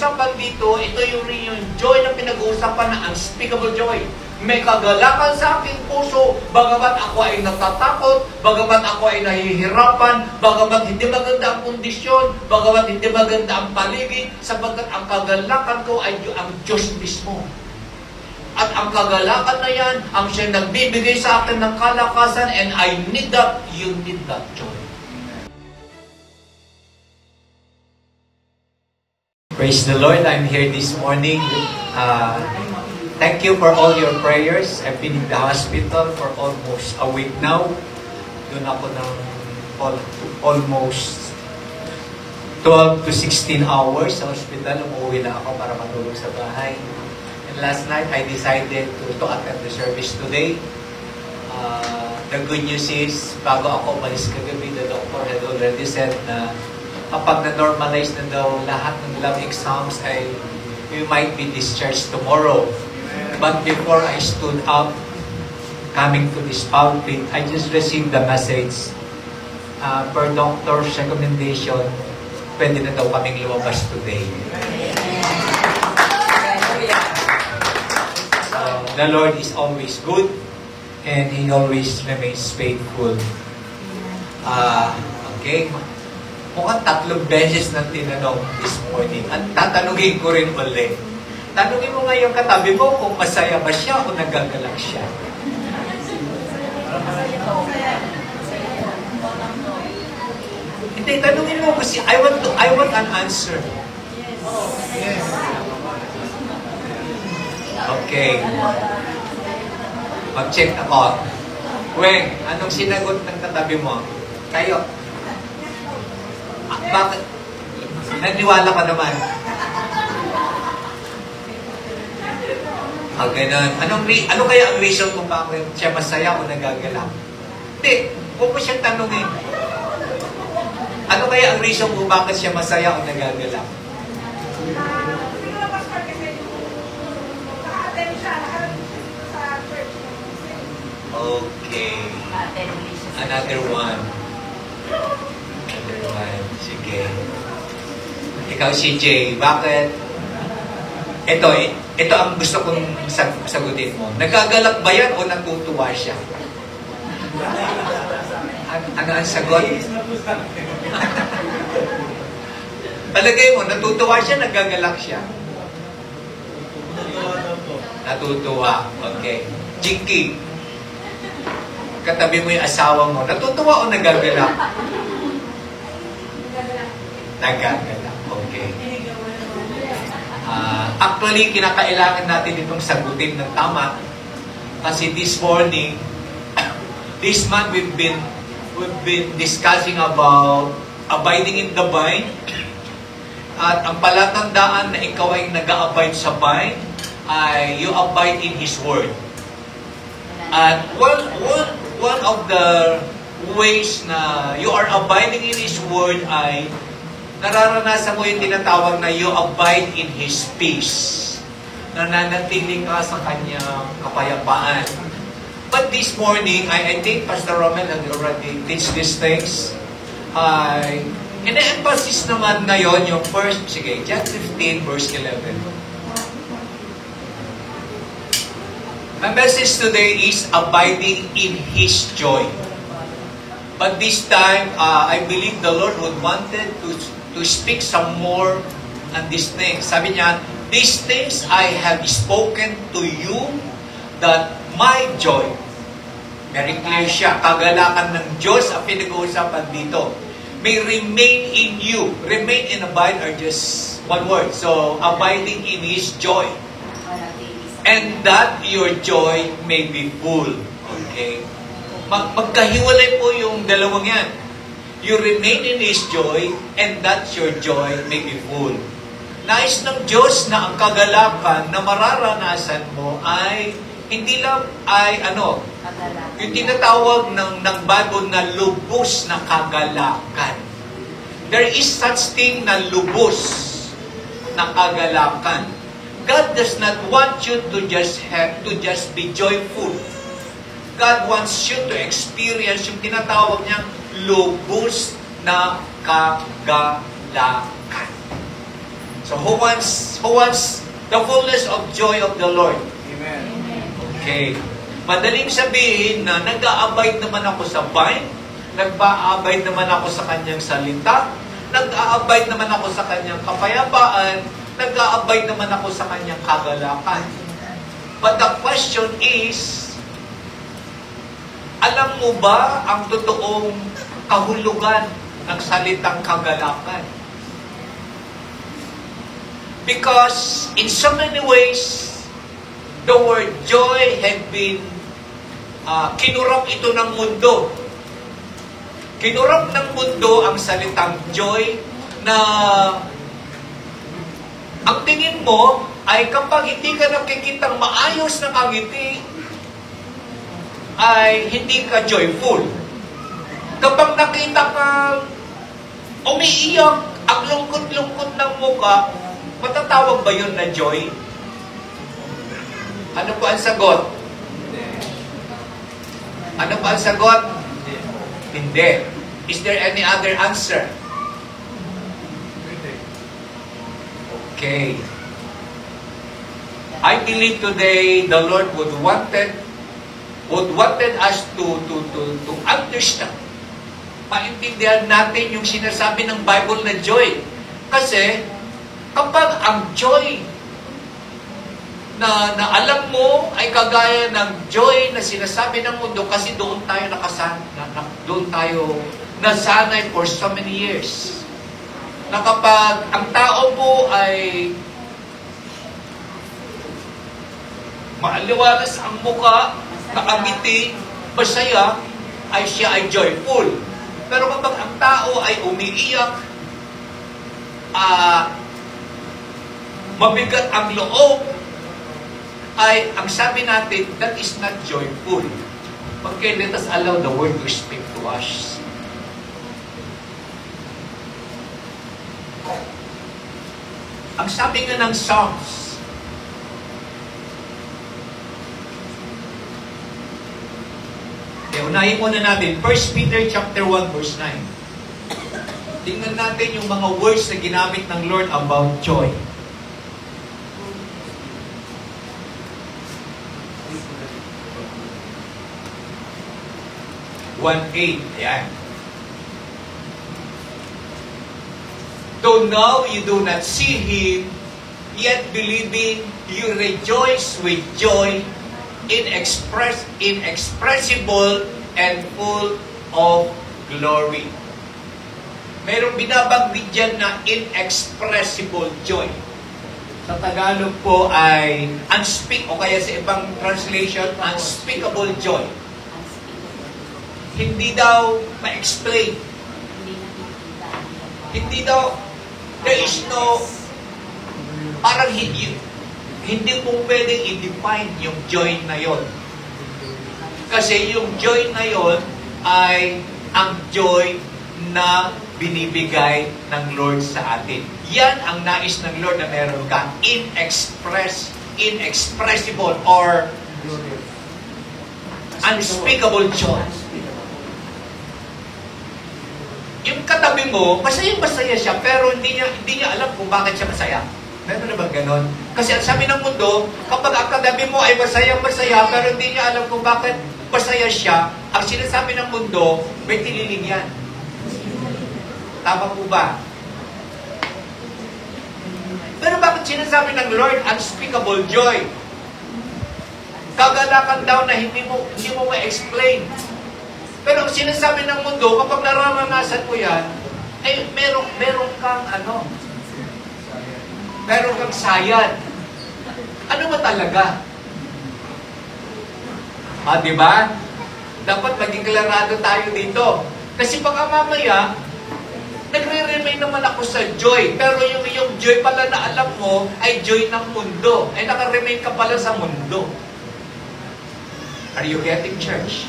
pinag-uusapan dito, ito yung joy na pinag-uusapan na unspeakable joy. May kagalakan sa aking puso, bagamat ako ay natatakot, bagamat ako ay nahihirapan, bagamat hindi maganda ang kondisyon, bagamat hindi maganda ang paligid, sapagkat ang kagalakan ko ay ang Diyos mismo. At ang kagalakan na yan, ang siya nagbibigay sa akin ng kalakasan, and I need that, you need that joy. Praise the Lord, I'm here this morning. Thank you for all your prayers. I've been in the hospital for almost a week now. Doon ako ng almost 12 to 16 hours sa hospital. Umuwi na ako para matulog sa bahay. And last night, I decided to attend the service today. The good news is, bago ako umalis kagabi, the doctor had already said na kapag na-normalize na daw lahat ng lab exams ay we might be discharged tomorrow. But before I stood up, coming to this pulpit, I just received the message per doctor's recommendation, pwede na daw kaming lumabas today. The Lord is always good and He always remains faithful. Okay. Mukhang 3 beses na tinanong this morning. At tatanungin ko rin ulit. Tanungin mo nga yung katabi mo kung masaya ba siya o nagagalak siya. Hindi, tanungin mo kasi I want an answer. Yes. Okay. Mag-check ako. Weng, anong sinagot ng katabi mo? Kayo. Bakit? Naniwala ka naman. Ganun. Ano kaya ang reason kung bakit siya masaya o nagagalak? Hindi. Huwag mo siyang tanungin. Ano kaya ang reason kung bakit siya masaya o nagagalak? Okay. Another one. Sige. Ikaw, CJ, bakit? Ito ang gusto kong sagutin mo. Nagagalak ba yan o natutuwa siya? Ano ang sagot? Palagay mo, natutuwa siya, nagagalak siya? Natutuwa. Okay. Jinky, katabi mo yung asawa mo, natutuwa o nagagalak? Nagagalak. Okay. Actually, kinakailangan natin itong sagutin ng tama. Kasi this morning, this month we've been discussing about abiding in the vine. At ang palatandaan na ikaw ay nag-a-abide sa vine ay you abide in His Word. At one of the ways na you are abiding in His Word ay nararanasan mo yung tinatawag na you abide in His peace. Nananatili ka sa Kanyang kapayapaan. But this morning, I think Pastor Romel had already teach these things. Ina-emphasis naman ngayon yung first, sige, John 15 verse 11. My message today is abiding in His joy. But this time, I believe the Lord would wanted to speak some more on these things. Sabi niya, these things I have spoken to you that my joy, very clear siya, kagalakan ng Diyos ang pinag-uusapan dito, may remain in you. Remain and abide are just one word. So, abiding in His joy. And that your joy may be full. Okay? Magkahiwalay po yung dalawang yan. You remain in His joy, and that your joy may be full. Nais ng Diyos na ang kagalakan na mararanasan mo ay hindi lang ay yung tinatawag ng Bible na lubos na kagalakan. There is such thing na lubos na kagalakan. God does not want you to just be joyful. God wants you to experience yung tinatawag niyang lubos na kagalakan. So So who wants the fullness of joy of the Lord? Amen. Okay. Madaling sabihin na nag-aabide naman ako sa vine, nag-aabide naman ako sa kanyang salita, nag-aabide naman ako sa kanyang kapayapaan, nag-aabide naman ako sa kanyang kagalakan. But the question is, alam mo ba ang totoong kahulugan ng salitang kagalakan? Because in so many ways, the word joy had been kinurap ito ng mundo. Kinurap ng mundo ang salitang joy na ang tingin mo ay kapag hindi ka nakikitang maayos na kangiti, ay hindi ka joyful. Kapag nakita kang umiiyak, ang lungkot-lungkot ng mukha, matatawag ba yun na joy? Ano po ang sagot? Ano po ang sagot? Hindi. Is there any other answer? Okay. I believe today the Lord would wanted us to understand, maintindihan natin yung sinasabi ng Bible na joy. Kasi kapag ang joy na alam mo ay kagaya ng joy na sinasabi ng mundo, kasi doon tayo doon tayo nasanay for so many years. Na kapag ang tao po ay maaliwalas ang muka, nakangiti, masaya, ay siya ay joyful. Pero kapag ang tao ay umiiyak, mabigat ang loob, ay ang sabi natin, that is not joyful. Okay, let us allow the word to speak to us. Ang sabi nga ng Psalms, unahin muna natin, 1 Peter chapter 1 verse 9. Tingnan natin yung mga words na ginamit ng Lord about joy. 1:8. Ayan. Though now you do not see Him, yet believing you rejoice with joy inexpressible and full of glory. Mayroong binabanggit dyan na inexpressible joy. Sa Tagalog po ay o kaya sa ibang translation, unspeakable joy. Hindi daw ma-explain. Hindi daw, there is no, parang hindi mo pwedeng i-define yung joy na yon. Kasi yung joy na yon ay ang joy na binibigay ng Lord sa atin. Yan ang nais ng Lord na meron ka. Inexpressible or unspeakable joy. Yung katabi mo, masaya siya, pero hindi niya alam kung bakit siya masaya. Meron na bang ganon? Kasi ang sabi ng mundo, kapag ang katabi mo ay masaya, pero hindi niya alam kung bakit masaya siya, ang sinasabi ng mundo, may tililing yan. Tama po ba? Pero bakit sinasabi ng Lord, unspeakable joy? Kagalakan daw na hindi mo ma-explain. Pero ang sinasabi ng mundo, kapag nararanasan mo yan, ay meron kang meron kang sayad. Ano ba talaga? Diba? Dapat maging klarado tayo dito. Kasi baka mamaya, nagre-remain naman ako sa joy. Pero yung joy pala na alam mo, ay joy ng mundo. Ay naka-remain ka pala sa mundo. Are you getting, church?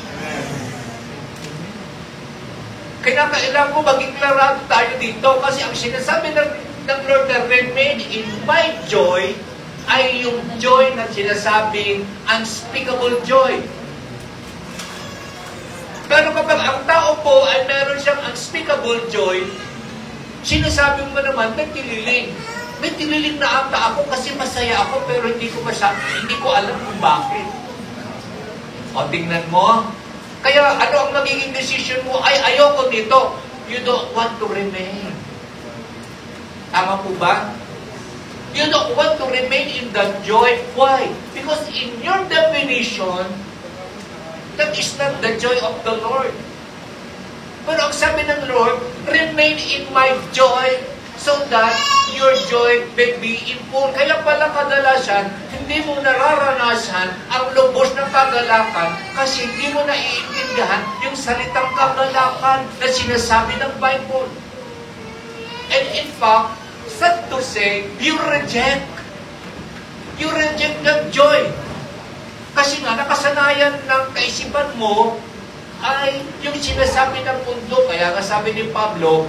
Kaya kailangan ko maging klarado tayo dito kasi ang sinasabi ng Lord na remain in my joy ay yung joy na sinasabing unspeakable joy. Pero kapag ang tao po ay meron siyang unspeakable joy, sinasabi mo naman nagtililing. may tiniling na ata ako kasi masaya ako pero hindi ko alam kung bakit. O, tingnan mo. Kaya ano ang magiging decision mo? Ay, ayoko nito. You don't want to remain. Tama po ba? You don't want to remain in that joy. Why? Because in your definition, that is not the joy of the Lord. Pero ang sabi ng Lord, remain in my joy so that your joy may be in full. Kaya pala kadalasan, hindi mo nararanasan ang lubos ng kagalakan kasi hindi mo naiintindihan yung salitang kagalakan na sinasabi ng Bible. And in fact, sad to say, you reject that joy. Kasi nga, nakasanayan ng kaisipan mo ay yung sinasabi ng mundo. Kaya nga sabi ni Pablo,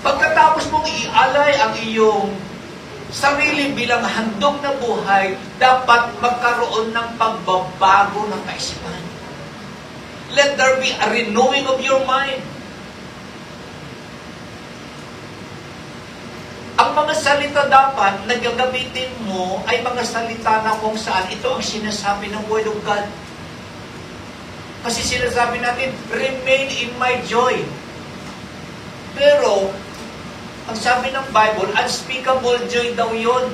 pagkatapos mong ialay ang iyong sarili bilang handog na buhay, dapat magkaroon ng pagbabago ng kaisipan. Let there be a renewing of your mind. Ang mga salita dapat na gagamitin mo ay mga salita na kung saan ito ang sinasabi ng Word of God. Kasi sinasabi natin, remain in my joy. Pero, ang sabi ng Bible, unspeakable joy daw yun.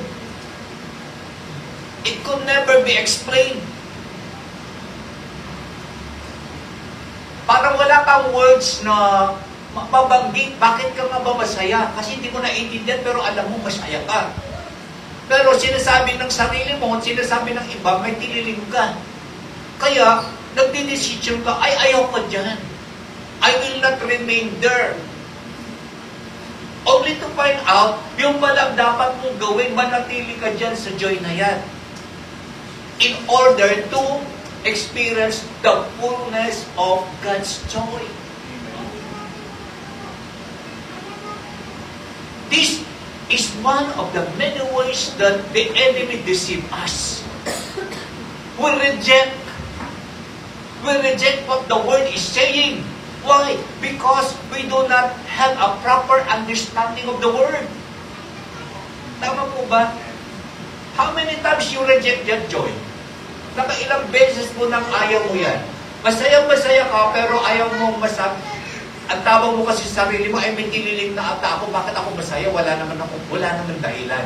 It could never be explained. Parang wala kang words na mabanggit, bakit ka nga ba masaya? Kasi hindi mo naiintindihan, pero alam mo, masaya ka. Pero sinasabi ng sarili mo, sinasabi ng iba, may tililing ka. Kaya, nagdidesisyon ka, ay ayaw ka dyan. I will not remain there. Only to find out, yung palang dapat mong gawin, manatili ka dyan sa joy na yan. In order to experience the fullness of God's joy. This is one of the many ways that the enemy deceives us. We reject what the Word is saying. Why? Because we do not have a proper understanding of the Word. Tama po ba? How many times you reject that joy? Nakailang beses mo nang ayaw mo yan. Masaya-masaya ka, pero ayaw mong ang tawag mo kasi sa sarili mo, ay may tililing na ata ako, bakit ako masaya? Wala naman dahilan.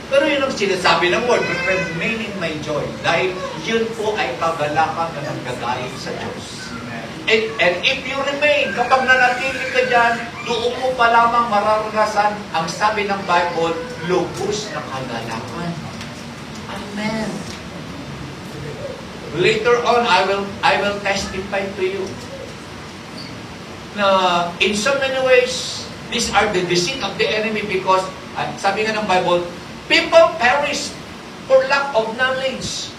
Pero yun ang sinasabi ng Word, remain in my joy. Dahil yun po ay kagalakan na nanggagaling sa Diyos. And if you remain, kapag nanatili ka dyan, doon mo pa lamang mararanasan ang sabi ng Bible, lubos na kagalakan. Amen. Later on, I will testify to you na in so many ways, these are the deceit of the enemy because, sabi nga ng Bible, people perish for lack of knowledge.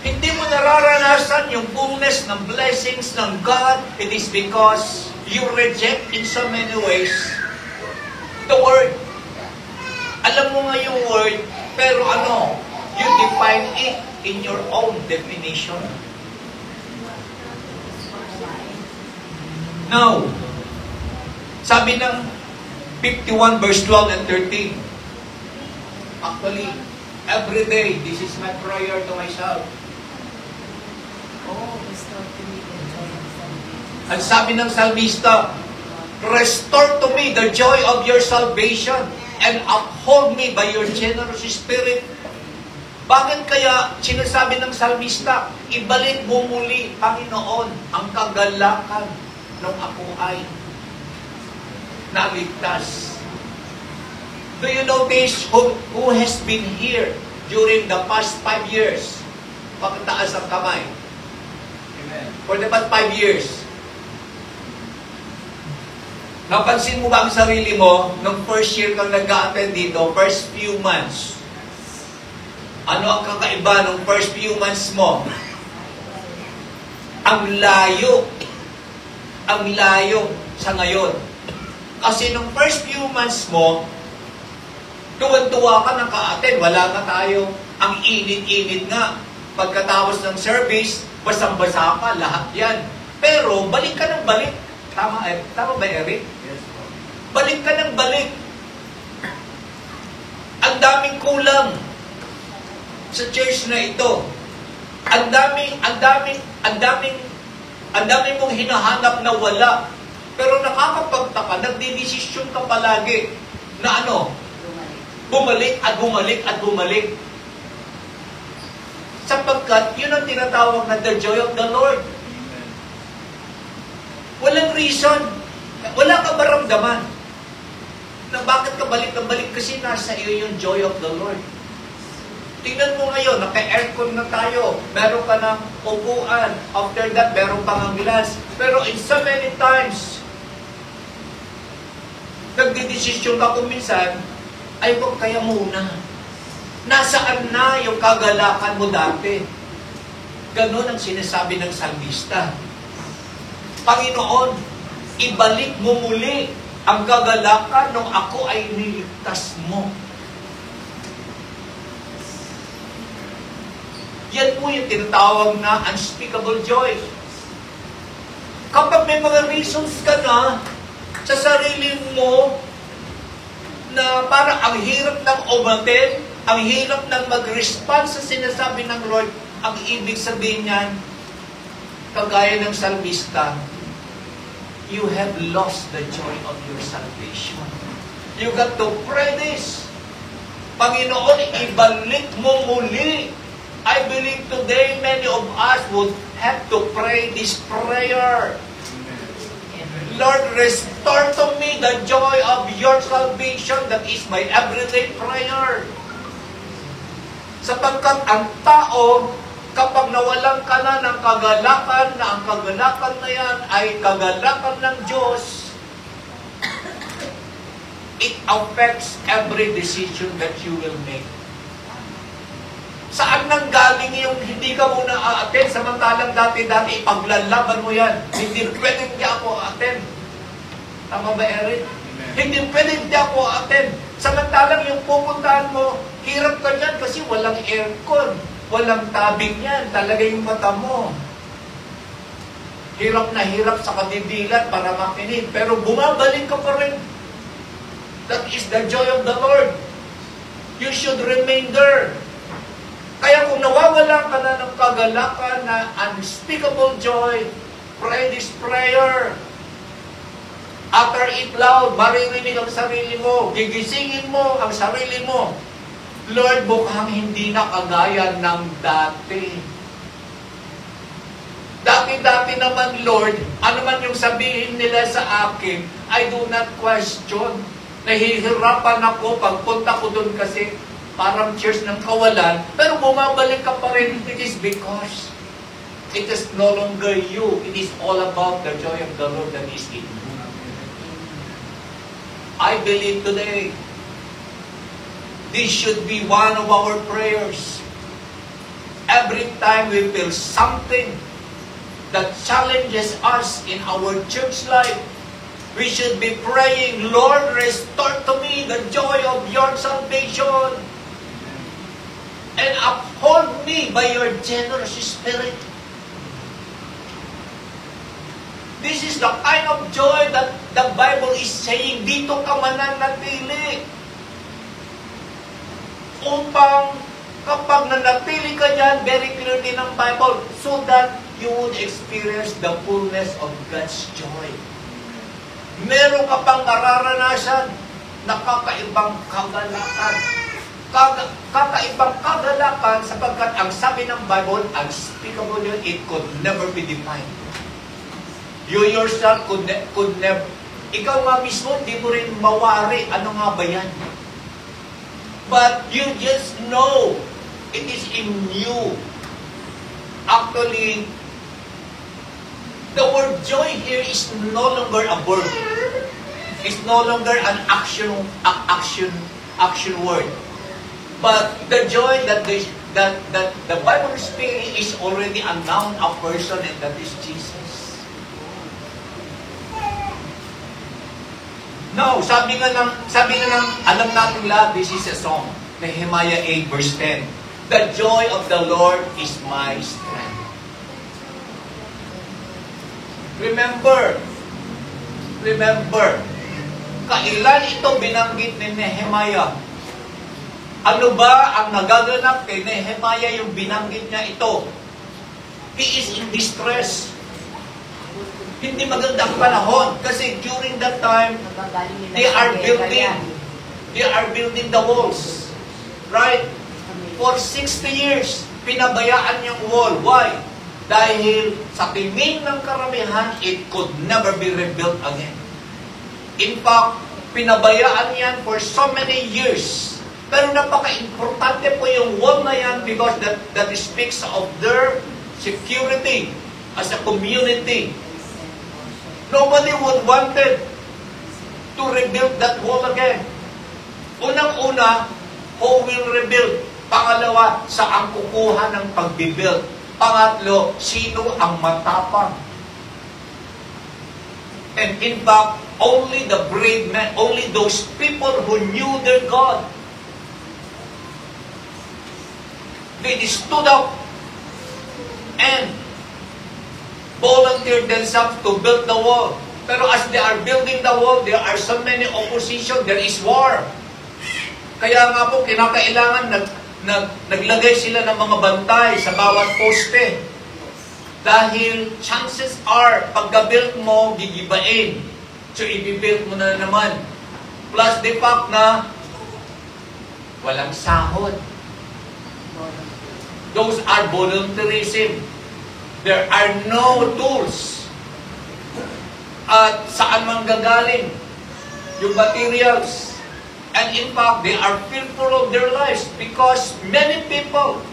Hindi mo nararanasan yung fullness ng blessings ng God. It is because you reject in so many ways the Word. Alam mo nga yung Word, pero you define it in your own definition. Now, sabi ng 51 verse 12 and 13, actually, every day, this is my prayer to myself. Ang sabi ng salmista, restore to me the joy of your salvation and uphold me by your generous spirit. Bakit kaya sinasabi ng salmista, ibalik mo muli, Panginoon, ang kagalakan ng ako ay naligtas. Do you notice who has been here during the past 5 years? Pakitaas ang kamay. Amen. For the past 5 years. Napansin mo ba ang sarili mo nung first year kang nag-a-attend dito, first few months? Ano ang kakaiba nung first few months mo? Ang layo. Ang layo sa ngayon. Kasi nung first few months mo, tuwan-tuwa ka ng ka-attend, wala na tayo. Ang init-init nga. Pagkatapos ng service, basang-basa ka, lahat yan. Pero, balik ka ng balik. Tama ba, Eric? Yes, po. Balik ka ng balik. Ang daming kulang sa church na ito. Ang daming mong hinahanap na wala. Pero nakakapagtaka, nagdidesisyon ka palagi na ano? Bumalik at bumalik at bumalik. Sapagkat, yun ang tinatawag na the joy of the Lord. Walang reason. Wala ka maramdaman na bakit ka balik ng balik kasi nasa iyo yung joy of the Lord. Tingnan mo ngayon, naka-aircon na tayo, meron ka ng upuan, after that, meron pang glass. Pero in so many times, nagdidesisyon ka kung minsan, ay huwag kaya muna. Nasaan na yung kagalakan mo dati? Ganon ang sinasabi ng salmista. Panginoon, ibalik mo muli ang kagalakan nung ako ay niligtas mo. Yan po yung tinatawag na unspeakable joy. Kapag may mga reasons ka na sa sarili mo na parang ang hirap ng umatin, ang hirap ng mag-respond sa sinasabi ng Lord, ang ibig sabihin niyan, kagaya ng salmista, you have lost the joy of your salvation. You got to pray this. Panginoon, ibalik mo muli. I believe today many of us would have to pray this prayer. Lord, restore to me the joy of your salvation. That is my everyday prayer. Sapagkat ang tao, kapag nawalan ka na ng kagalakan, na ang kagalakan na yan ay kagalakan ng Diyos, it affects every decision that you will make. Saan nang galing yung hindi ka muna a-attend, samantalang dati ipaglalaban mo yan. Hindi pwede hindi ako a-attend. Tama ba, Eric? Amen. Hindi pwede hindi ako a-attend. Samantalang yung pupuntahan mo, hirap ka dyan kasi walang aircon. Walang tabing yan. Talaga yung mata mo. Hirap na hirap sa kadidilat para makinig. Pero bumabalik ka pa rin. That is the joy of the Lord. You should remain there. Kaya kung nawawala ka na ng kagalakan na unspeakable joy, pray this prayer. Utter it loud. Maririnig ang sarili mo. Gigisingin mo ang sarili mo. Lord, mukhang hindi na kagaya ng dati. Dati-dati naman, Lord, ano man yung sabihin nila sa akin, I do not question. Nahihirapan ako pagpunta ko doon kasi parang church ng kawalan, pero bumabalik ka pa rin. It is because it is no longer you. It is all about the joy of the Lord that is in you. I believe today, this should be one of our prayers. Every time we feel something that challenges us in our church life, we should be praying, Lord, restore to me the joy of your salvation and uphold me by your generous spirit. This is the kind of joy that the Bible is saying, dito ka mananatili. Upang kapag nanatili ka dyan, very clear din ang Bible, so that you would experience the fullness of God's joy. Meron ka pang nararanasan na kakaibang kagalakan. Kakaibang kagalakan sapagkat ang sabi ng Bible, unspeakable, it could never be defined. You yourself could never, ikaw nga mismo, di mo rin mawari, ano nga ba yan? But you just know, it is in you. Actually, the word joy here is no longer a verb. It's no longer an action word. But the joy that the Bible is speaking is already a noun, a person, and that is Jesus. No, sabi nga ng, alam natin lahat, this is a song. Nehemiah 8 verse 10. The joy of the Lord is my strength. Remember, kailan ito binanggit ni Nehemiah? Ano ba ang nagaganap kay Nehemiah yung binanggit niya ito? He is in distress. Hindi magandang panahon kasi during that time, they are building the walls. Right? For 60 years, pinabayaan yung wall. Why? Dahil sa tingin ng karamihan, it could never be rebuilt again. In fact, pinabayaan yan for so many years. Pero napaka-importante po yung wall na yan because that speaks of their security as a community. Nobody would wanted to rebuild that wall again. Unang-una, who will rebuild? Pangalawa, saan kukuha ng pagbibuild? Pangatlo, sino ang matapang? And in fact, only the brave men, only those people who knew their God, they stood up and volunteered themselves to build the wall. Pero as they are building the wall, there are so many opposition, there is war. Kaya nga po, kinakailangan naglagay sila ng mga bantay sa bawat poste. Dahil chances are, pagka-build mo, gigibain. So, i-build mo na naman. Plus the fact na walang sahod. Those are volunteerism. There are no tools. At saan man gagaling yung materials. And in fact, they are fearful of their lives because many people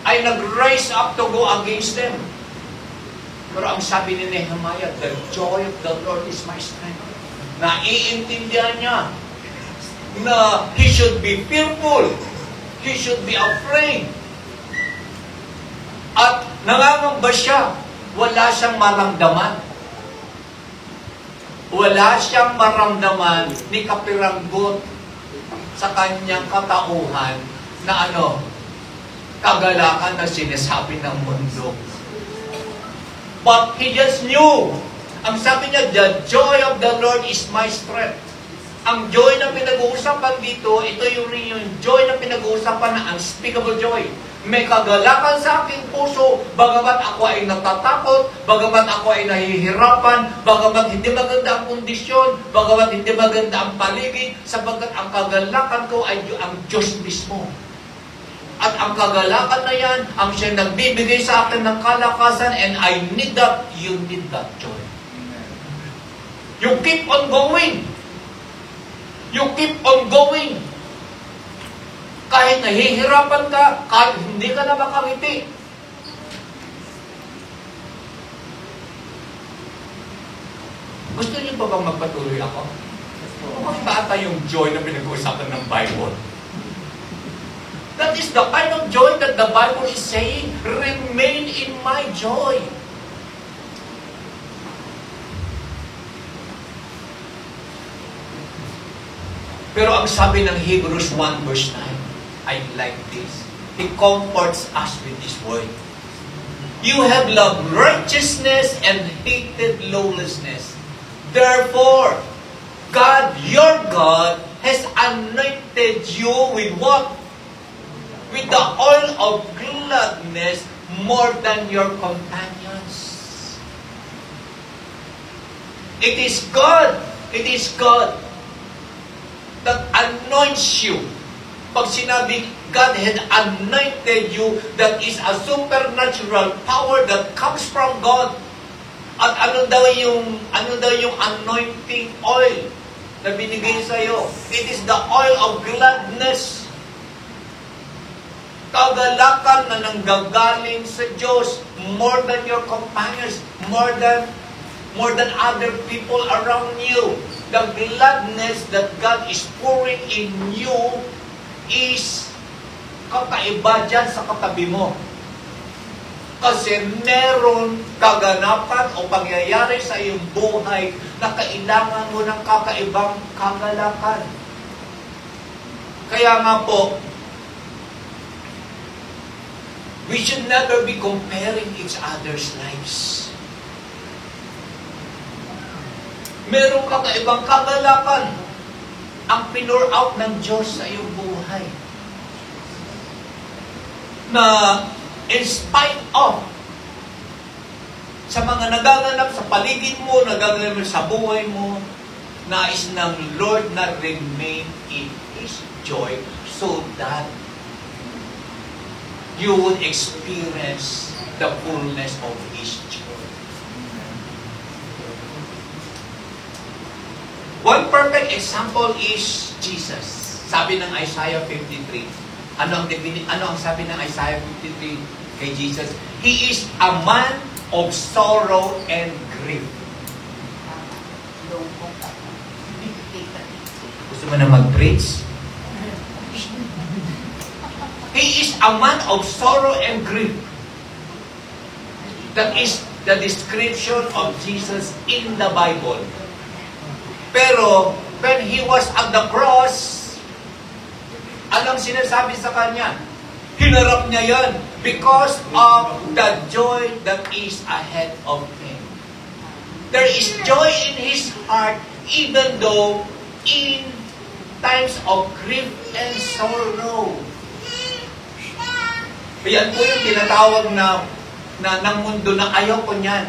ay nag-rise up to go against them. Pero ang sabi ni Nehemiah, the joy of the Lord is my strength. Naiintindihan niya na he should be fearful. He should be afraid. At nangangamba siya, wala siyang maramdaman. Wala siyang maramdaman ni kapiranggot sa kanyang katauhan na kagalakan na sinasabi ng mundo. But he just knew. Ang sabi niya, the joy of the Lord is my strength. Ang joy na pinag-uusapan dito, ito yung joy na pinag-uusapan na unspeakable joy. May kagalakan sa aking puso, bagamat ako ay natatakot, bagamat ako ay nahihirapan, bagamat hindi maganda ang kondisyon, bagamat hindi maganda ang paligid, sapagkat ang kagalakan ko ay ang Diyos mismo. At ang kagalakan na yan, ang siya nagbibigay sa akin ng kalakasan, and I need that, you need that joy. You keep on going. You keep on going. Kahit nahihirapan ka, kahit hindi ka na makangiti. Gusto niyo ba bang magpatuloy ako? Bakit ba ata yung joy na pinag-uusapan ng Bible? That is the kind of joy that the Bible is saying, remain in my joy. Pero ang sabi ng Hebrews 1 verse 9, I like this. He comforts us with this word. You have loved righteousness and hated lawlessness. Therefore, God, your God, has anointed you with what? With the oil of gladness more than your companions. It is God that anoints you. Pag sinabi, God had anointed you, that is a supernatural power that comes from God. At ano daw yung anointing oil na binigay sa iyo? It is the oil of gladness. Kagalakan na nanggagaling sa Diyos more than your companions, more than other people around you. The gladness that God is pouring in you is kakaiba dyan sa katabi mo. Kasi meron kaganapan o pangyayari sa iyong buhay na kailangan mo ng kakaibang kagalakan. Kaya nga po, We should never be comparing each other's lives. Meron kakaibang kagalakan ang pinur out ng Diyos sa iyong buhay. Na in spite of sa mga nagaganap sa paligid mo, nagaganap sa buhay mo, nais ng Lord na remain in His joy so that you would experience the fullness of His joy. One perfect example is Jesus. Sabi ng Isaiah 53. Ano ang sabi ng Isaiah 53 kay Jesus? He is a man of sorrow and grief. Gusto mo na mag-preach? He is a man of sorrow and grief. That is the description of Jesus in the Bible. Pero, when He was at the cross, anong sinasabi sa Kanya? Hinarap niya yan because of the joy that is ahead of Him. There is joy in His heart even though in times of grief and sorrow. Yan po yung tinatawag na ng mundo na ayaw ko niyan.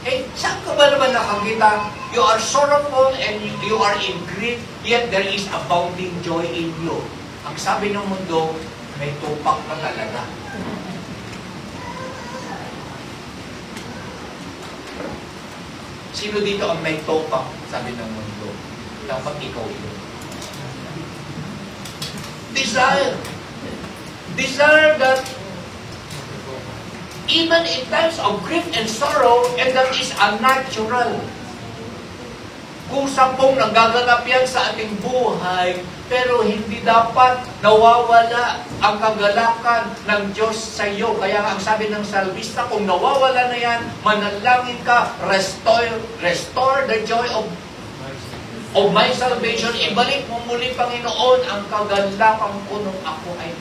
Eh, saan ka ba naman nakakita? You are sorrowful and you are in grief, yet there is abounding joy in you. Ang sabi ng mundo, may tupak pa talaga. Sino dito ang may tupak? Sabi ng mundo. Dapat ikaw yun. Desire. Desire that even in times of grief and sorrow, and that is unnatural. Kung sampung nagaganap yan sa ating buhay, pero hindi dapat nawawala ang kagalakan ng Diyos sa iyo. Kaya ang sabi ng salmista, kung nawawala na yan, manalangin ka, restore the joy of my salvation. Ibalik mo muli, Panginoon, ang kagalakan ko nung ako ay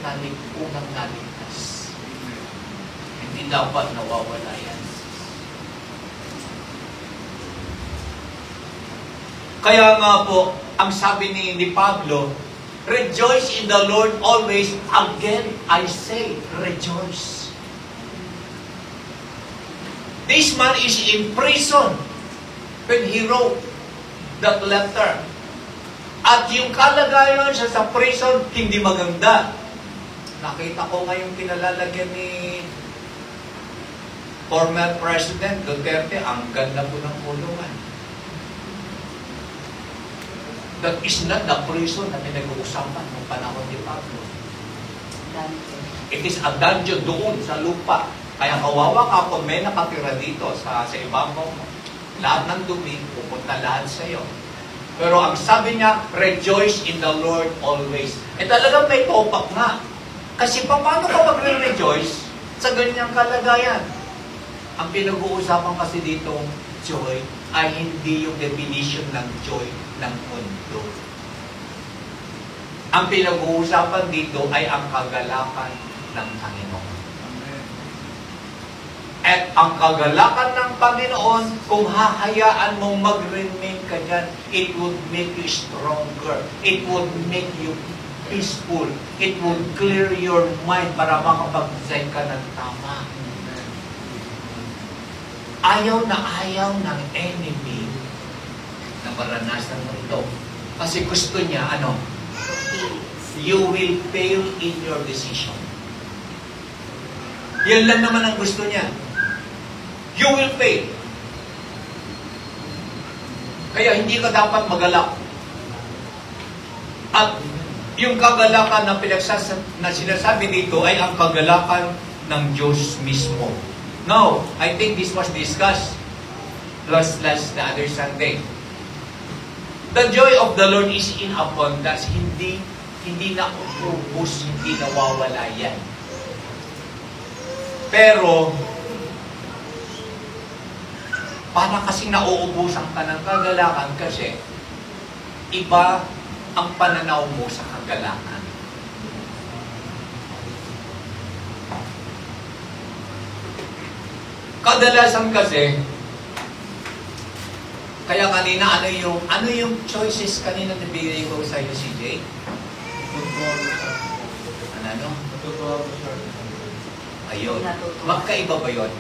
unang naligtas. Hindi dapat nawawala yan. Kaya nga po, ang sabi ni Pablo, rejoice in the Lord always. Again, I say, rejoice. This man is in prison when he wrote that letter. At yung kalagayan siya sa prison, hindi maganda. Nakita ko ngayong pinalalagyan ni former President Duterte, ang ganda po ng kulungan. That is not the prison na pinag-uusapan ng panahon ni Pablo. It is a dungeon doon sa lupa. Kaya kawawa ka kung may nakatira dito sa ibabaw mo. Lahat ng dumi, pupunta lahat sa iyo. Pero ang sabi niya, rejoice in the Lord always. Eh talagang may topak nga. Kasi paano ka magre-rejoice sa ganyang kalagayan? Ang pinag-uusapan kasi dito, joy, ay hindi yung definition ng joy ng mundo. Ang pinag-uusapan dito ay ang kagalakan ng Panginoon. At ang kagalakan ng Panginoon, kung hahayaan mong mag-remain ka dyan, it would make you stronger. It would make you peaceful. It would clear your mind para makapag-decide ka ng tama. Ayaw ng enemy na maranasan mo ito. Kasi gusto niya, you will fail in your decision. Yan lang naman ang gusto niya. You will fail. Kaya hindi ka dapat magalak. At yung kagalakan na sinasabi dito ay ang kagalakan ng Diyos mismo. Now, I think this was discussed last the other Sunday. The joy of the Lord is in abundance. Hindi na ubus, hindi nawawala yan. Pero, para kasi nauubusan ka ng kagalakan kasi iba ang pananaw mo sa kagalakan. Kadalasan kasi, kaya kanina, ano yung choices kanina na bigay ko sa iyo, CJ? Ano? Ayun. Magkaiba ba yun?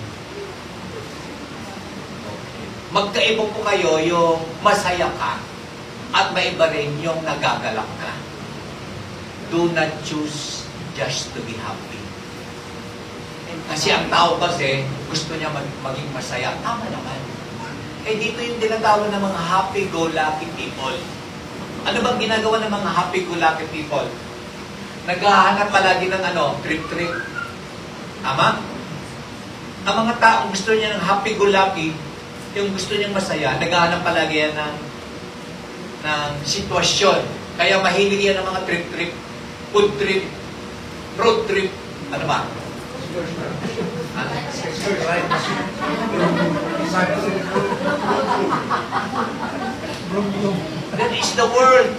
Okay. Magkaiba po kayo yung masaya ka at may iba rin yung nagagalak ka. Do not choose just to be happy. Kasi ang tao kasi gusto niya maging masaya. Tama naman. Eh dito yung tinatawag ng mga happy-go-lucky people. Ano bang ginagawa ng mga happy-go-lucky people? Naghahanap palagi ng trip-trip. Tama? Ang mga taong gusto niya ng happy-go-lucky, yung gusto niyang masaya, naghahanap palagi yan ng sitwasyon. Kaya mahilig yan ng mga trip-trip, food trip, road trip, ano ba? That is the world.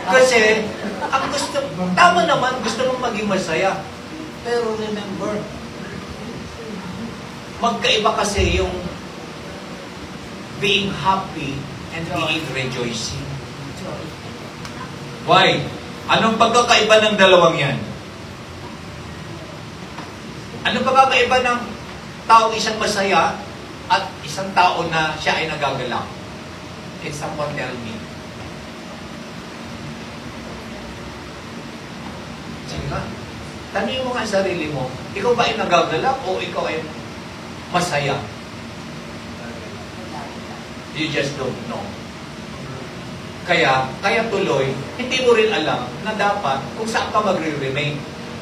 Kasi, ang gusto, tama naman, gusto mong maging masaya. Pero remember, magkaiba kasi yung being happy and being rejoicing. Why? Anong pagkakaiba ng dalawang yan? Anong pagkakaiba ng taong isang masaya at isang tao na siya ay nagagalak? Can someone tell me? Sige nga. Tanungin mo nga ang sarili mo, ikaw ba ay nagagalak o ikaw ay masaya? You just don't know. Kaya tuloy, hindi mo rin alam na dapat kung saan ka magre-remain.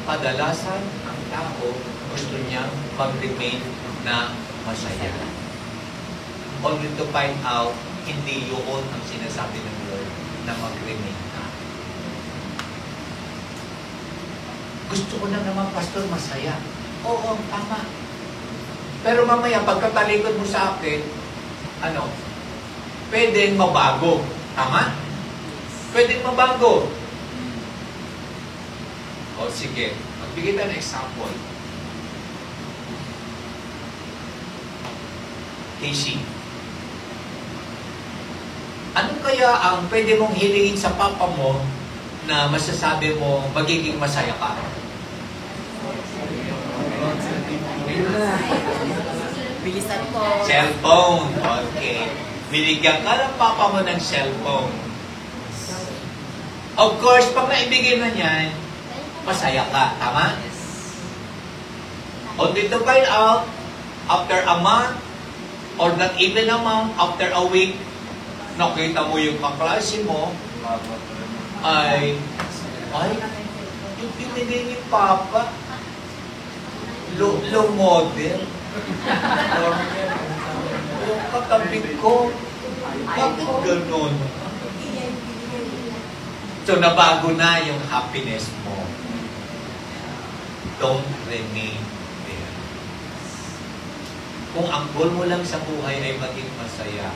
Kadalasan, ang tao gusto niya mag-remain na masaya. Only to find out, hindi yun ang sinasabi ng Lord na mag-remain ka. Gusto ko na naman, Pastor, masaya. Oo, tama. Pero mamaya, pagkatalikod mo sa akin, pwedeng mabago. Tama? Pwedeng mabago. O sige, magbigay tayo ng example. Casey, ano kaya ang pwede mong hilingin sa papa mo na masasabi mo magiging masaya ka? Bilisan po. Cellphone. Okay. Binigyan ka ng papa mo ng cellphone. Of course, pag naibigay na niyan, masaya ka. Tama? Only to find out, after a month, or not even a month, after a week, nakita mo yung kaklase mo, yung pinili ni Papa, low model. Yung katabi ko, bakit ganun? So, nabago na yung happiness mo. Don't remain there. Kung ang goal mo lang sa buhay ay maging masaya,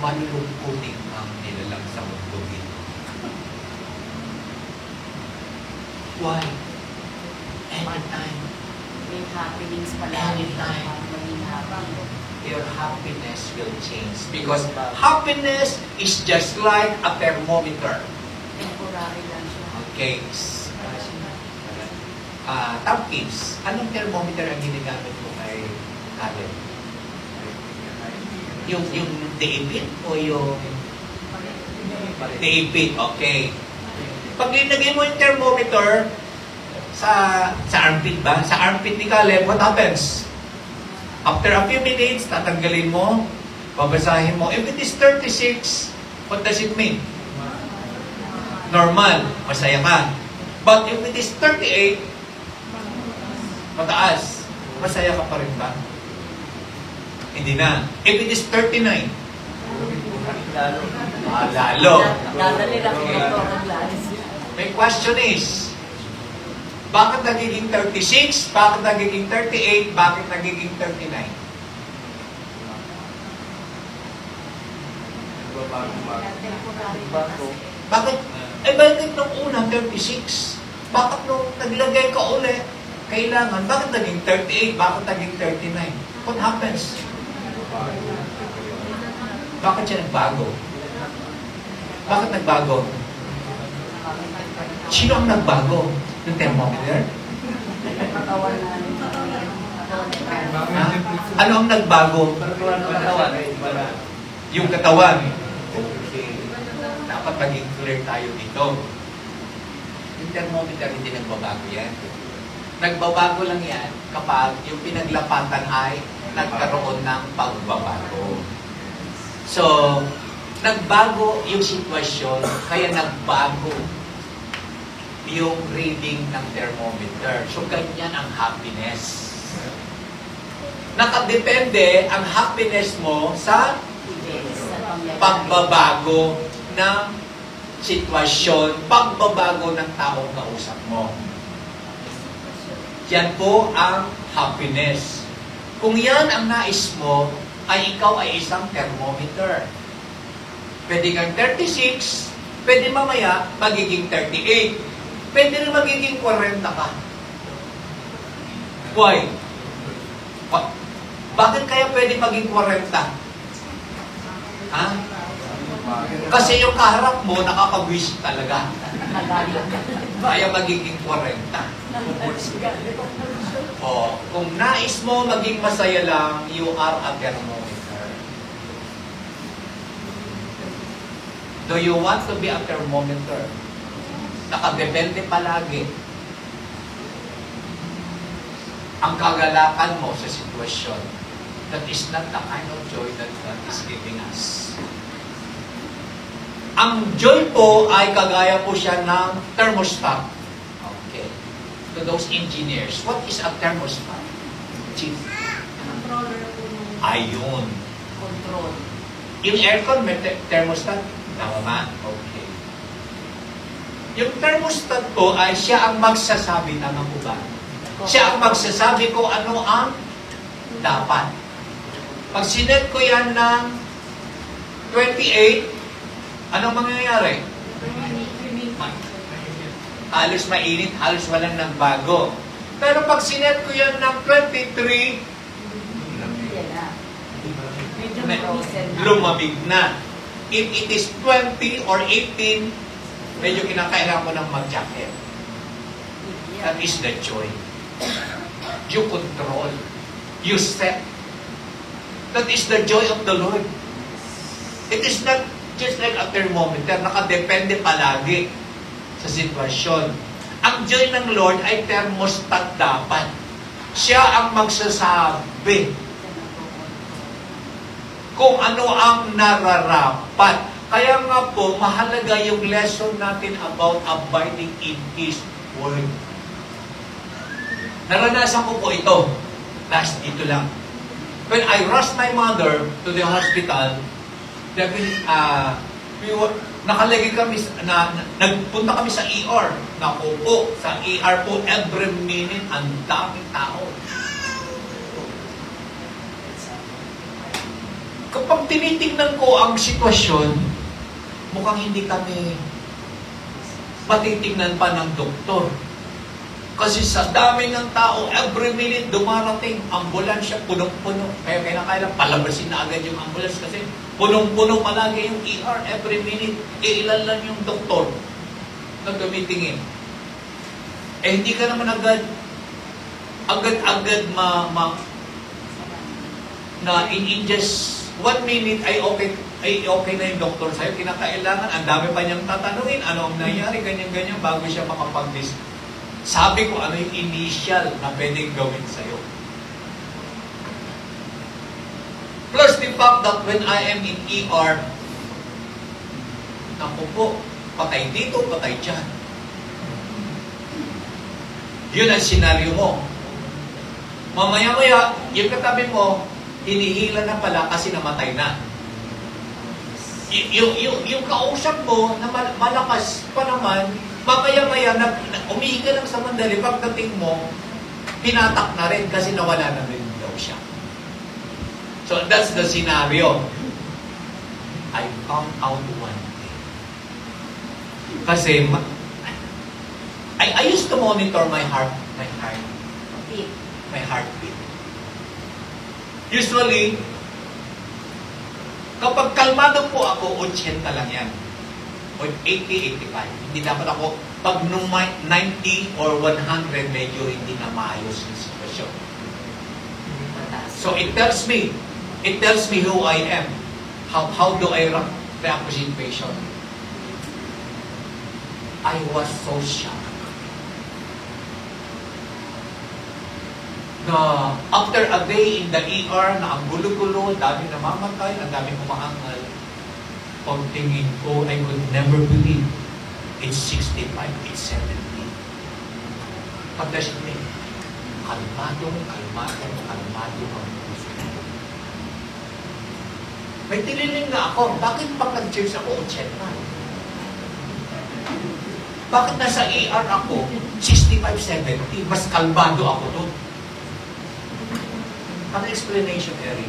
malulungkutin ang nilalang sa mundo dito. Why? Anytime. May happenings pala. Anytime. Maging happy. Your happiness will change. Because happiness is just like a thermometer. Temporary lang siya. Okay. Tapkins, anong thermometer ang ginagamit ko kay Karen? Yung daipit o yung daipit? Okay. Pag linagay mo yung thermometer sa armpit ba? Sa armpit ni Caleb, what happens? After a few minutes, tatanggalin mo, babasahin mo. If it is 36, what does it mean? Normal, masaya ka. But if it is 38, mataas, masaya ka pa rin ba? Hindi na. If it is 39, lalo. Dadali lang Okay. ito ang lalis. My question is, bakit nagiging 36? Bakit nagiging 38? Bakit nagiging 39? Bakit? Bakit nung una 36? Bakit nung naglagay ka ulit, Kailangan, bakit naging 38? Bakit naging 39? What happens? Bakit siya nagbago? Bakit nagbago? Sino ang nagbago? Yung thermometer? Katawan na. Ha? Ano ang nagbago? Yung katawan. Okay. Dapat maging clear tayo dito. Yung thermometer, hindi nagbabago yan. Nagbabago lang yan kapag yung pinaglapatan ay nagkaroon ng pagbabago. So, nagbago yung sitwasyon, kaya nagbago yung reading ng thermometer. So, ganyan ang happiness. Nakadepende ang happiness mo sa pagbabago ng sitwasyon, pagbabago ng taong kausap mo. Yan po ang happiness. Kung yan ang nais mo, ay ikaw ay isang thermometer. Pwede kang 36, pwede mamaya magiging 38. Pwede rin magiging 40 ka. Why? Bakit kaya pwede maging 40? Ha? Kasi yung kaharap mo, nakakabwisit talaga. Kaya magiging 40. O, kung nais mo maging masaya lang, you are a thermometer. Do you want to be a thermometer? Nakadepende palagi ang kagalakan mo sa sitwasyon. That is not the kind of joy that God is giving us. Ang joy po ay kagaya po siya ng thermostat. Okay. To those engineers, what is a thermostat? Chief. Controller po. Ayun. Control. Yung aircon may thermostat? Tama ba? Okay. Yung thermostat po ay siya ang magsasabi, tama po ba? Siya ang magsasabi ko ano ang dapat. Pag sinet ko yan ng 28, anong mangyayari? Halos mainit, halos walang nagbago. Pero pag sinet ko yan ng 23, lumamig na. If it is 20 or 18, medyo kinakailangan mo ng mag-jacket. That is the joy. You control. You set. That is the joy of the Lord. It is not just like a thermometer, nakadepende palagi sa sitwasyon. Ang joy ng Lord ay thermostat dapat. Siya ang magsasabi kung ano ang nararapat. Kaya nga po, mahalaga yung lesson natin about abiding in His Word. Naranasan ko po ito. Last dito lang. When I rushed my mother to the hospital, nakalagay kami, nagpunta kami sa ER. Naku po, sa ER po, every minute, ang daming tao. Kapag tinitingnan ko ang sitwasyon, mukhang hindi kami patitingnan pa ng doktor. Kasi sa dami ng tao, every minute dumarating, ambulansya, punong-puno. Kaya kailangan palabasin na agad yung ambulance kasi punong-puno palagi yung ER every minute. Ilan lang yung doktor na tumitingin. Eh hindi ka naman agad na in just 1 minute ay okay na yung doktor sa'yo. Kinakailangan, ang dami pa niyang tatanungin, ano ang nangyari, ganyan-ganyan, bago siya makapag-dis. Sabi ko, ano yung initial na pwedeng gawin sa'yo. Plus the fact that when I am in ER, naku po, patay dito, patay dyan. Yun ang senaryo mo. Mamaya-maya, yung katabi mo, hinihila na pala kasi namatay na. Yung kausap mo na malakas pa naman, mamaya-maya, umihi ka lang sa mandali, pagdating mo, pinatak na rin kasi nawala na rin daw siya. So that's the scenario. I found out one day. Kasi, I used to monitor my heart my heartbeat. Usually, kapag kalmado po ako, 80 lang yan. O 80, 85. Hindi dapat ako, pag 90 or 100, medyo hindi na maayos yung sitwasyon. So it tells me who I am. How do I react to situation? I was so shocked na after a day in the ER na ang gulo-gulo, daming namamatay, ang daming umaangal. Pagtingin ko, I could never believe it's 65, it's 70. Pagdating me, kalmado ang puso. May tiniling na ako, bakit pag nag-church ako, 80? Bakit nasa ER ako, 65, 70? Mas kalmado ako doon. Ang explanation, Eric.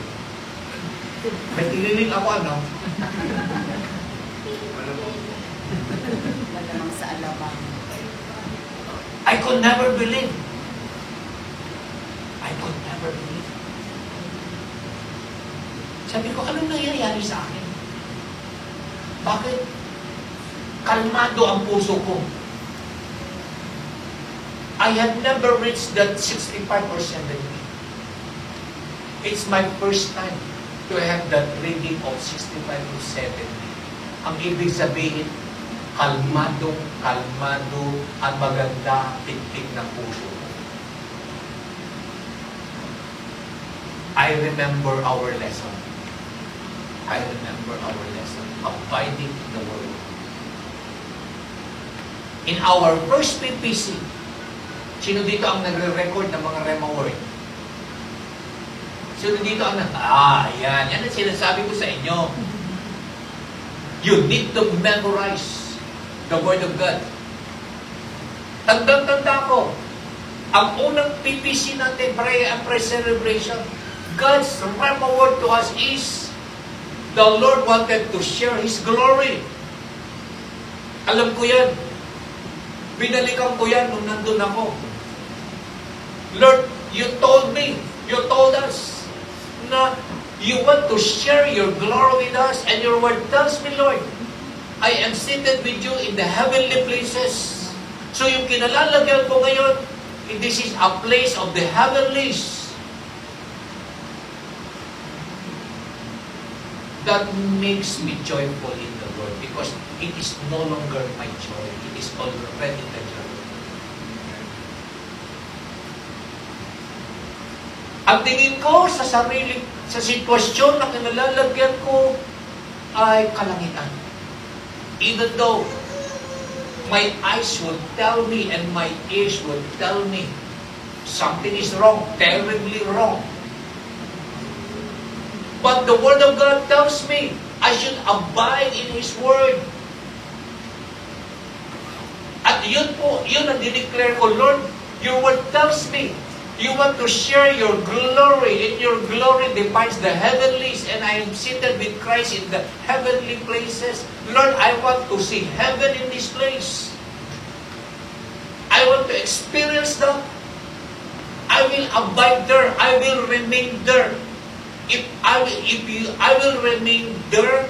May tiniling ako, ano? Malamang sa alabang. I could never believe. Sabi ko, anong nangyayari sa akin? Bakit? Kalmado ang puso ko. I had never reached that 65 or 70. It's my first time to have that reading of 65 to 70. Ang ibig sabihin, kalmado at maganda tigtig ng puso. I remember our lesson. Abiding in the Word. In our first PPC, sino dito ang nagre-record ng mga Rema Word? Sino dito ang yan ang sinasabi ko sa inyo. You need to memorize the Word of God. Tandang-tanda ko, ang unang PPC natin, prayer and prayer celebration, God's Rema Word to us is the Lord wanted to share His glory. Alam ko yan. Binalikan ko yan nung nandun ako. Lord, you told us na you want to share your glory with us, and your word tells me, Lord, I am seated with you in the heavenly places. So yung kinalalagyan ko ngayon, this is a place of the heavenlies. That makes me joyful in the Lord because it is no longer my joy. It is already the joy. Ang tingin ko sa sarili, sa sitwasyon na kinalalagyan ko ay kalangitan. Even though my eyes would tell me and my ears would tell me something is wrong, terribly wrong. But the Word of God tells me I should abide in His Word. At yun ang dineclare ko, Lord, your Word tells me you want to share your glory, and your glory defines the heavenlies, and I am seated with Christ in the heavenly places. Lord, I want to see heaven in this place. I want to experience that. I will abide there. I will remain there. If I will remain there,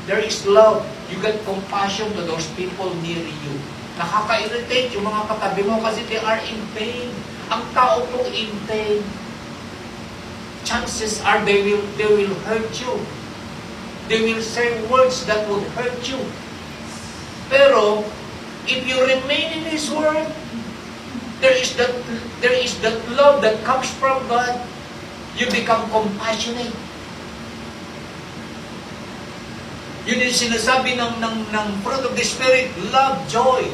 there is love. You get compassion to those people near you. Nakaka-irritate yung mga katabi mo kasi they are in pain. Ang tao po in pain. Chances are they will hurt you. They will say words that would hurt you. Pero if you remain in His Word, there is that love that comes from God. You become compassionate. Yun yung sinasabi ng fruit of the Spirit, love, joy,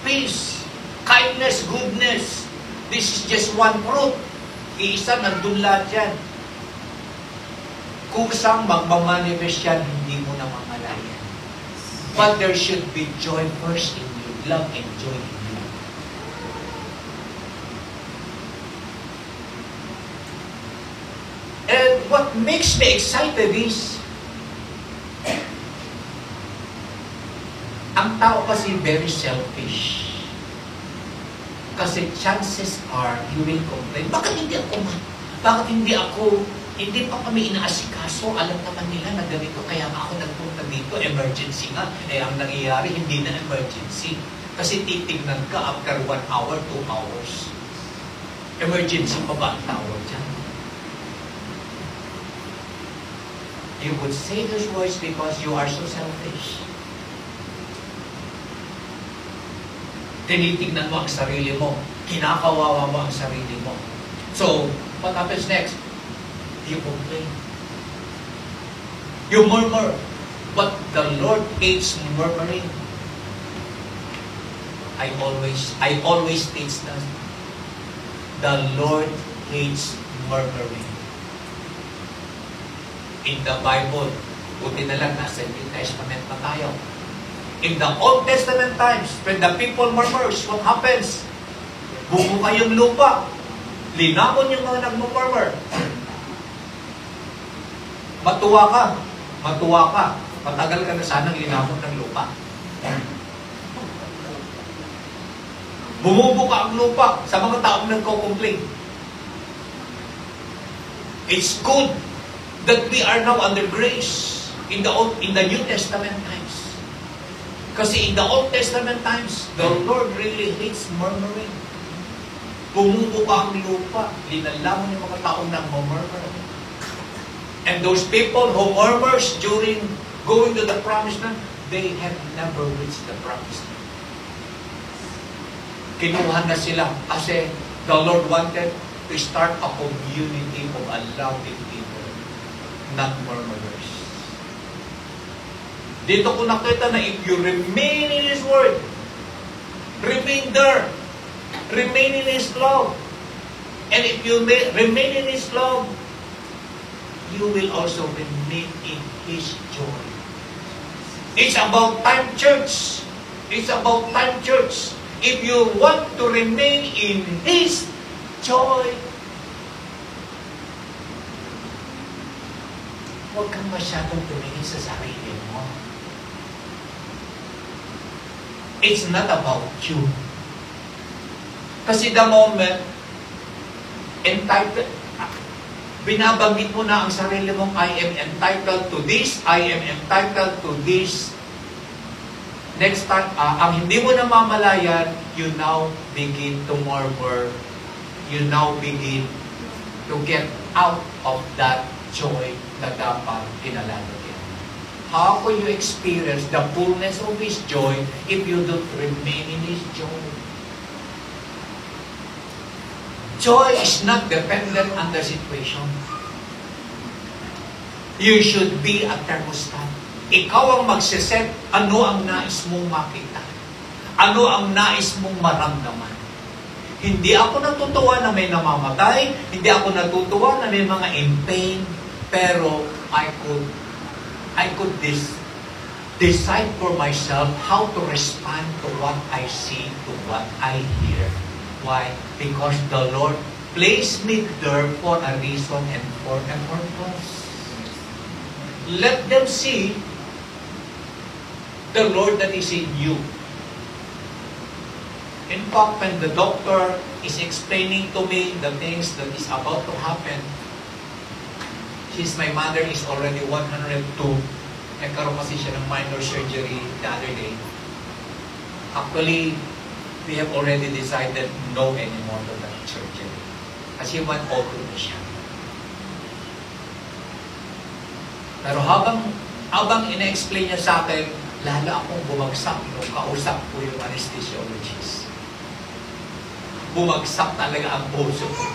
peace, kindness, goodness. This is just one fruit. Iisa, nandun lahat yan. Kusang magmamanifest yan, hindi mo na mamalayan. But there should be joy first in you, love and joy in you. And what makes me excited is, ang tao kasi very selfish. Kasi chances are, you will complain, bakit hindi ako man? Bakit hindi pa kami inaasikaso? Alam naman nila na ganito, kaya ako nagpunta dito, emergency nga. Ang nangyayari, hindi na emergency. Kasi titignan ka after 1 hour, 2 hours. Emergency pa ba ang tawag dyan? You would say those words because you are so selfish. Tinitignan mo ang sarili mo. Kinakawawa mo ang sarili mo. So, what happens next? You complain. You murmur. But the Lord hates murmuring. I always teach that. The Lord hates murmuring. In the Bible, buti na lang, nasa New Testament na tayo. In the Old Testament times, when the people murmurs, what happens? Buko kayong lupa. Linamon yung mga nagmumurmur. Matuwa ka. Matagal ka na sanang linamon ng lupa. Bumubuka ang lupa sa mga taong nagko-complain. It's good that we are now under grace in the New Testament times. Kasi in the Old Testament times, the Lord really hates murmuring. Bumubuka ang lupa, linalamon yung mga taong nagmumurmur. And those people who murmurs during going to the promised land, they have never reached the promised land. Kinuha na sila kasi the Lord wanted to start a community of loving people, not murmurers. Dito ko nakita na if you remain in His Word, remain there, remain in His love, and if you remain in His love, you will also remain in His joy. It's about time, church. It's about time, church. If you want to remain in His joy, huwag kang masyadong tumingin sa sarili mo. It's not about you. Kasi the moment, binabanggit mo na ang sarili mong, I am entitled to this, I am entitled to this. Next time, ang hindi mo namamalayan, you now begin to murmur. You now begin to get out of that joy na dapat pinalalagyan. How can you experience the fullness of His joy if you don't remain in His joy? Joy is not dependent on the situation. You should be a thermostat. Ikaw ang magsiset, ano ang nais mong makita. Ano ang nais mong maramdaman. Hindi ako natutuwa na may namamatay, hindi ako natutuwa na may mga in pain, pero I could decide for myself how to respond to what I see, to what I hear. Why? Because the Lord placed me there for a reason and for a purpose. Let them see the Lord that is in you. In fact, when the doctor is explaining to me the things that is about to happen, since my mother is already 102, nagkaroon kasi siya ng minor surgery the other day. Actually, we have already decided no anymore to that surgery. Kasi 102 na siya. Pero habang ina-explain niya sa akin, lalo akong bumagsak nung kausap ko yung anesthesiologist. Bumagsak talaga ang puso ko.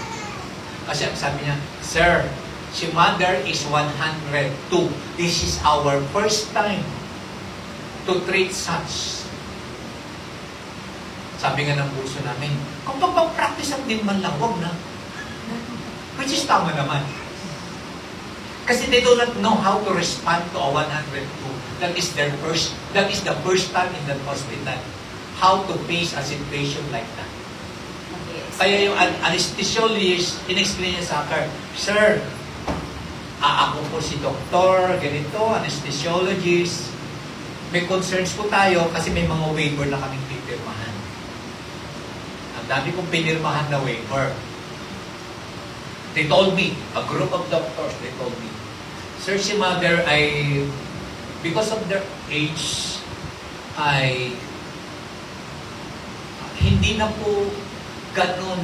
Kasi ang sabi niya, Sir, si mother is 102. This is our first time to treat such. Sabi nga ng puso namin, kung pag-practice ang din man lang, wag na. Which is tama naman. Kasi they do not know how to respond to a 102. That is the first time in that hospital. How to face a situation like that. Kaya yung anesthesiologist, in-explain niya sa akin, Sir, ako po si doktor, ganito, anesthesiologist. May concerns po tayo kasi may mga waiver na kaming pipirmahan. Ang dami kong pinirmahan na waiver. They told me, a group of doctors, they told me, Sir, si mother ay, because of their age, ay hindi na po ganun,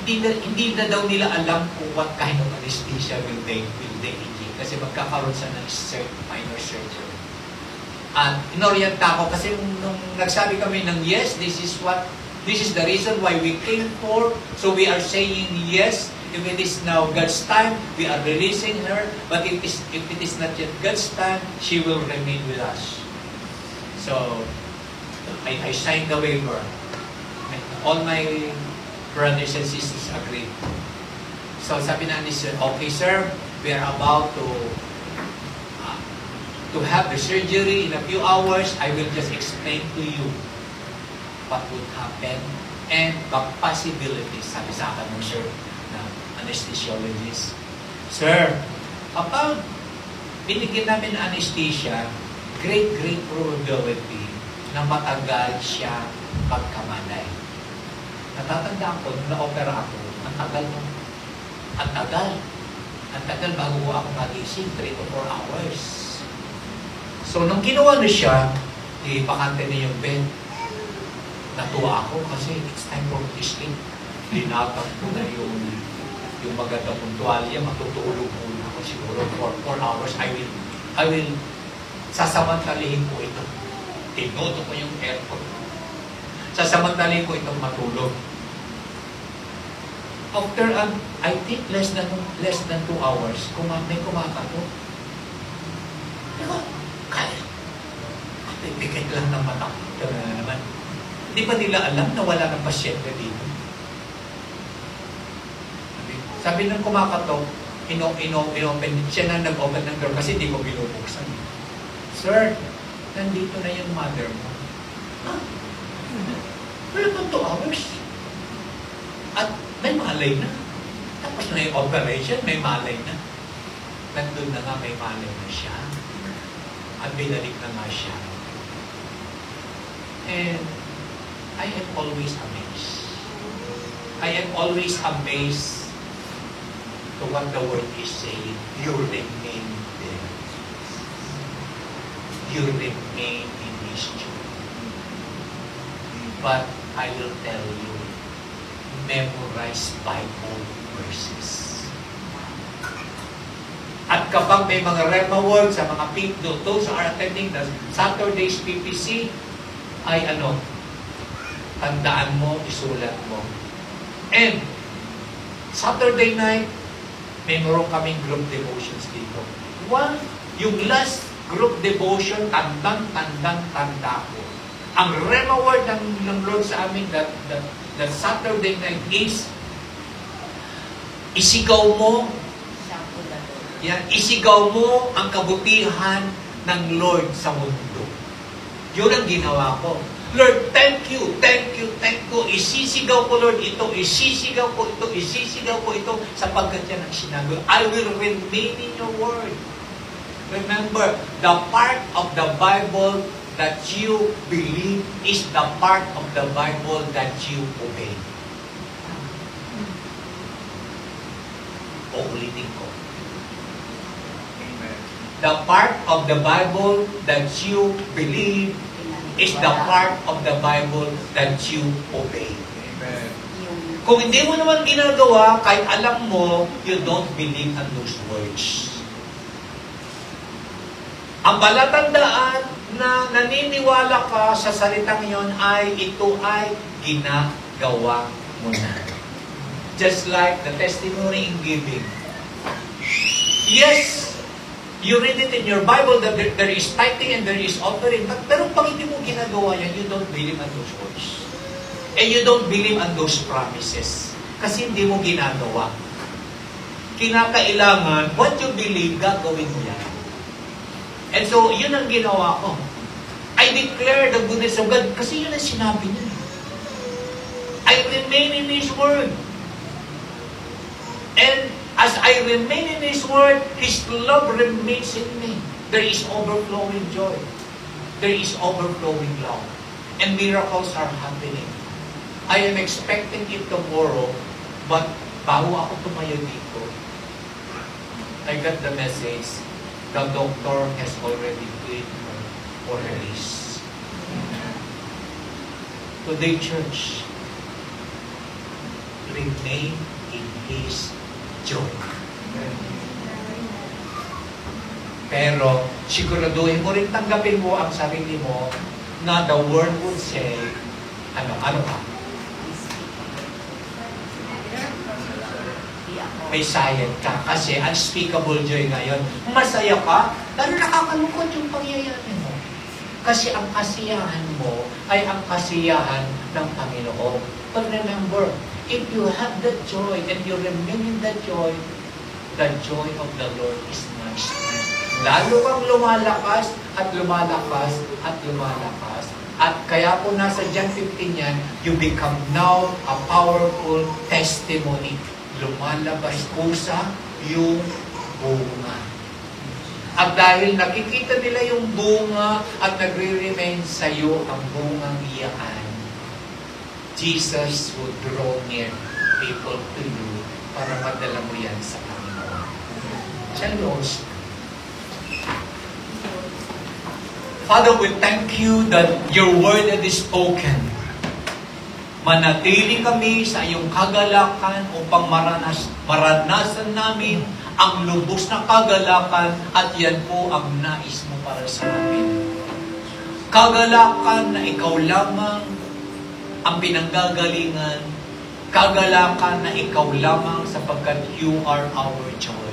hindi na daw nila alam kung what kind of anesthesia will they inject kasi magkakaroon siya ng minor surgery. At inorienta ako kasi nung nagsabi kami ng yes, this is the reason why we came for, so we are saying yes. If it is now God's time, we are releasing her. But if it is not yet God's time, she will remain with us. So, I signed the waiver. And all my brothers and sisters agreed. So, sabi na ni Sir, okay sir, we are about to have the surgery in a few hours. I will just explain to you what would happen and the possibilities. Sabi sa akin ng sir, na anesthesiologist. Sir, kapag binigyan namin anesthesia, great probability na matagal siya pagkamalay. Natatandaan ko, nung na-opera ako, ang tagal bago ako magising, 3 to 4 hours. So, nung ginawa na siya, ipakante na yung bed. Natuwa ako kasi it's time for me to sleep. Linatag ko na yung magandang tuwalya, matutulog muna ako siguro for 4 hours. I will sasamantalihin ko ito. Tinoto ko yung aircon. Sasamantalihin ko itong matulog. After, I think less than 2 hours, may kumakato. Diba? Kaya. Pipikit lang ng mata. Pero naman, hindi pa nila alam na wala ng pasyente dito. Sabi ng kumakatok, inopen, siya na nag-open ng door kasi hindi ko binubuksan. Sir, nandito na yung mother mo. Ah, wala pang 2 hours. At may malay na. Tapos na yung operation, may malay na. Nandun na nga, may malay na siya. At binalik na nga siya. And I am always amazed. I am always amazed to what the word is saying. You remain there. You remain in His joy. But I will tell you, memorize Bible verses. At kapag may mga Rema Word sa mga those who are attending the Saturday's PPC, ay tandaan mo, isulat mo. And Saturday night, meron kaming group devotions dito. Yung last group devotion, tanda ko. Ang Rema Word ng Lord sa amin that Saturday night is, isigaw mo ang kabutihan ng Lord sa mundo. Yun ang ginawa ko. Lord, thank you. Isisigaw ko, Lord, ito. Isisigaw ko ito sapagkat yan ang sinabi. I will remain in your word. Remember, the part of the Bible that you believe is the part of the Bible that you obey. Uulitin ko. The part of the Bible that you believe is the part of the Bible that you obey. Amen. Kung hindi mo naman ginagawa, kahit alam mo, you don't believe in those words. Ang palatandaan na naniniwala ka sa salitang iyon ay ito ay ginagawa mo na. Just like the testimony in giving. Yes, you read it in your Bible that there is tithing and there is offering. Pero pag hindi mo ginagawa yan, you don't believe in those words. And you don't believe in those promises. Kasi hindi mo ginagawa. Kinakailangan, what you believe, gagawin mo yan. And so, yun ang ginawa ko. I declare the goodness of God. Kasi yun ang sinabi niya. I remain in His Word. And as I remain in His Word, His love remains in me. There is overflowing joy. There is overflowing love. and miracles are happening. I am expecting it tomorrow, but bago ako tumayo dito, I got the message, the doctor has already cleared her for release. Today, church, remain in His joy. Pero, siguraduhin mo rin tanggapin mo ang sarili mo na the word would say, ano ka? May sayad ka kasi unspeakable joy ngayon. Masaya ka, pero nakakalungkot yung pangyayari mo. Kasi ang kasiyahan mo ay ang kasiyahan ng Panginoon. But remember, if you have that joy and you remain in that joy, the joy of the Lord is my strength. Lalo kang lumalakas at lumalakas at lumalakas. At kaya po nasa John 15 yan, you become now a powerful testimony. Lumalabas pusa yung bunga. At dahil nakikita nila yung bunga at nagre-remain sa iyo ang bungang iyan, Jesus will draw near people to you para madala mo yan sa Panginoon. Siya knows. Father, we thank you that your word that is spoken. Manatili kami sa iyong kagalakan upang maranasan namin ang lubos na kagalakan at yan po ang nais mo para sa amin. Kagalakan na ikaw lamang ang pinanggagalingan, kagalakan na ikaw lamang sapagkat you are our joy.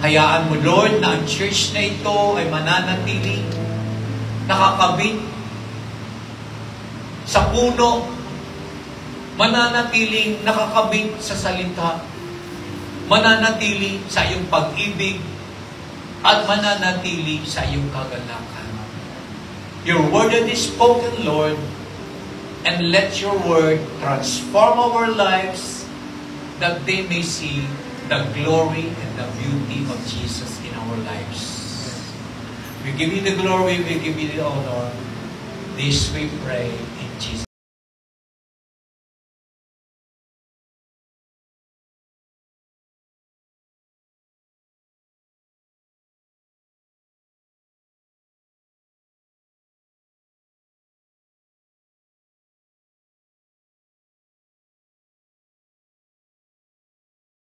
Hayaan mo, Lord, na ang church na ito ay mananatili, nakakabit sa puno, mananatiling nakakabit sa salita, mananatili sa iyong pag-ibig, at mananatili sa iyong kagalakan. Your word that is spoken, Lord, and let your word transform our lives that they may see the glory and the beauty of Jesus in our lives. We give you the glory, we give you the honor. This we pray in Jesus' name.